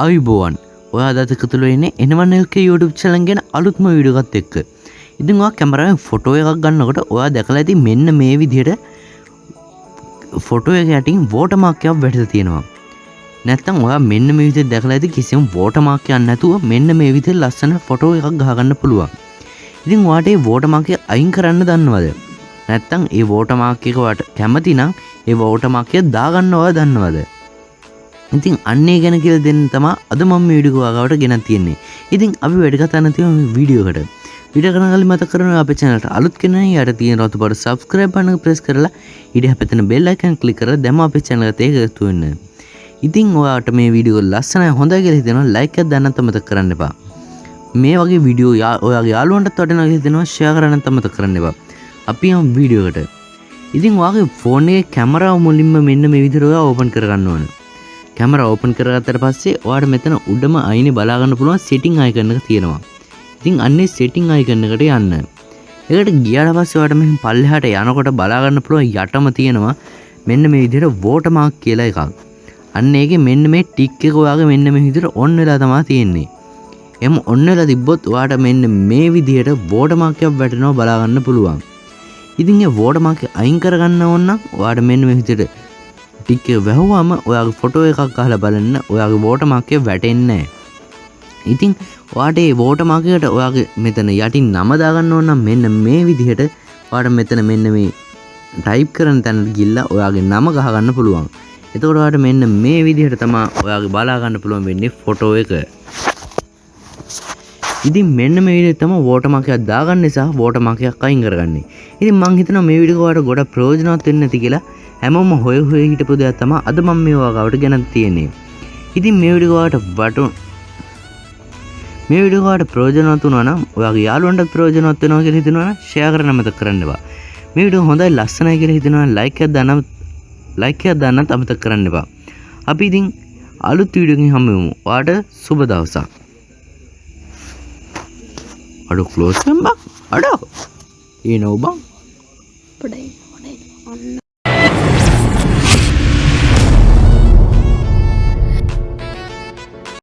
අයිබෝවන් ඔයා අද එකතුලා ඉන්නේ එනවන්නල්ක YouTube channel ගැන අලුත්ම වීඩියෝ එකක් එක්ක. ඉතින් ඔයා කැමරාවෙන් ෆොටෝ එකක් ගන්නකොට ඔයා දැකලා ඇති මෙන්න මේ විදිහට ෆොටෝ එක යටින් වෝටර්මාක් එකක් වැටලා තියෙනවා. නැත්තම් ඔයා මෙන්න මේ විදිහට දැකලා ඇති කිසිම වෝටර්මාක් එකක් නැතුව මෙන්න මේ විදිහට ලස්සන ෆොටෝ එකක් ගහගන්න පුළුවන්. ඉතින් ඔයාට මේ වෝටර්මාක් එක අයින් කරන්න දන්නවද? නැත්තම් මේ වෝටර්මාක් එක ඔයාට කැමති නම් ඒ වෝටර්මාක් එක දාගන්න ඔයා දන්නවද? ඉතින් අන්නේ ගැන කියලා දෙන්න තමයි අද මම මේ වීඩියෝ ඔයාලට ගෙනත් තියෙන්නේ. ඉතින් අපි වැඩ කතා නැතිව මේ වීඩියෝ එකට. වීඩියෝ කරන කලින් මතක් කරගන්න අපේ channel එකට අලුත් කෙනෙක් යට තියෙන රතු පාට subscribe බටන් press කරලා ඊට පැත්තෙන bell icon click කරලා දැම්ම අපේ channel එකට එකතු වෙන්න. ඉතින් ඔයාලට මේ වීඩියෝ ලස්සනයි හොඳයි කියලා හිතෙනවා like එකක් දාන්නත් අමතක කරන්න එපා. මේ වගේ වීඩියෝ ඔයාගේ යාළුවන්ටත් වටිනවා කියලා හිතෙනවා share කරන්නත් අමතක කරන්න එපා. අපි යමු වීඩියෝ එකට. ඉතින් ඔයාගේ ෆෝන් එකේ කැමරාව මුලින්ම මෙන්න මේ විදිහට ඔයා ඕපන් කරගන්න ඕන. කැමරා ඕපන් කරගත්තට පස්සේ ඔයාලට මෙතන උඩම අයිනේ බලා ගන්න පුළුවන් setting icon එක තියෙනවා. ඉතින් අන්නේ setting icon එකට යන්න. ඒකට ගියාට පස්සේ ඔයාලට මෙහෙම පල්ලෙහාට යනකොට බලා ගන්න පුළුවන් යටම තියෙනවා මෙන්න මේ විදිහට watermark කියලා එකක්. අන්න ඒකේ මෙන්න මේ ටික් එක ඔයාගේ මෙන්න මේ විදිහට on වෙලා තමයි තියෙන්නේ. එම් on වෙලා තිබ්බොත් ඔයාලට මෙන්න මේ විදිහට watermark එකක් වැටෙනවා බලා ගන්න පුළුවන්. ඉතින් ඒ watermark එක අයින් කරගන්න ඕන නම් ඔයාලට මෙන්න මේ විදිහට ටික වැහුවාම ඔයාගේ ෆොටෝ එකක් අහලා බලන්න ඔයාගේ වෝටර්මාක් එක වැටෙන්නේ නැහැ. ඉතින් ඔයාට මේ වෝටර්මාක් එකට ඔයාගේ මෙතන යටින් නම දාගන්න ඕන නම් මෙන්න මේ විදිහට ඔයාට මෙතන මෙන්න මේ ටයිප් කරන තැනට ගිහිල්ලා ඔයාගේ නම ගහගන්න පුළුවන්. එතකොට ඔයාට මෙන්න මේ විදිහට තමයි ඔයාගේ බලා ගන්න පුළුවන් වෙන්නේ ෆොටෝ එක. ඉතින් මෙන්න මේ විදිහට තමයි වෝටර්මාක් එකක් දාගන්න නිසා වෝටර්මාක් එකක් අයින් කරගන්නේ. ඉතින් මම හිතනවා මේ වීඩියෝ ඔයාලට ගොඩක් ප්‍රයෝජනවත් වෙන්න ඇති කියලා. හැමෝම හොය හිටපු දෙයක් තමයි අද මම මේ ඔයාලට ගෙනත් තියෙන්නේ. ඉතින් මේ වීඩියෝ ඔයාලට ප්‍රයෝජනවත් වුණා නම් ඔයාගේ යාළුවන්ටත් ප්‍රයෝජනවත් වෙනවා කියලා හිතනවා නම් ෂෙයා කරන්න මතක කරන්න එපා. මේ වීඩියෝ හොඳයි ලස්සනයි කියලා හිතනවා නම් ලයික් එකක් දාන්නත් අමතක කරන්න එපා. අපි ඉතින් අලුත් වීඩියෝ එකකින් හමු වෙමු. ඔයාලට සුබ දවසක්. අඩෝ ක්ලෝස් කරන්න බා. අඩෝ. ඒ නෝ බං.